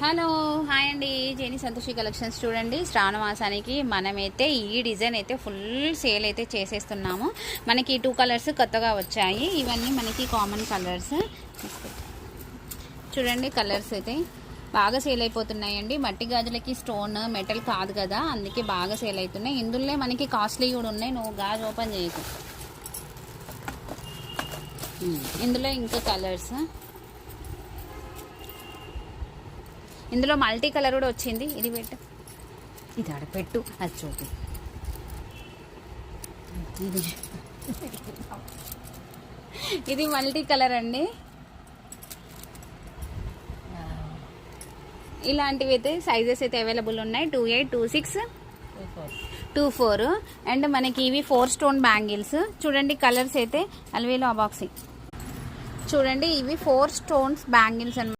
Hello hi అండి, జేని Santoshi collections. చూడండి, శ్రావణ మాసానికి మనమైతే ఈ డిజైన్ అయితే ఫుల్ సేల్ అయితే చేసేస్తున్నాము. మనకి 2 కలర్స్ కొత్తగా వచ్చాయి. ఇవన్నీ మనకి కామన్ కలర్స్. చూడండి, కలర్స్ అయితే బాగా సేల్ అయిపోతున్నాయండి. మట్టి గాజులకి స్టోన్ మెటల్ కాదు కదా, అందుకే బాగా సేల్ అవుతున్నాయి. ఇందులో మనకి కాస్ట్లీ కూడా ఉన్నాయి. నువ్వు గాజు ఓపెన్ చేయకు. ఇందులో ఇంకా కలర్స్, ఇందులో మల్టీ కలర్ కూడా వచ్చింది. ఇది పెట్టు, ఇది ఆడపెట్టు, అది చూపి. ఇది మల్టీ కలర్ అండి. ఇలాంటివి అయితే సైజెస్ అయితే అవైలబుల్ ఉన్నాయి. 28, 26, 24. అండ్ మనకి ఇవి 4 స్టోన్ బ్యాంగిల్స్. చూడండి, కలర్స్ అయితే అలవేలో బాక్సింగ్. చూడండి, ఇవి 4 స్టోన్స్ బ్యాంగిల్స్ అన్నమాట.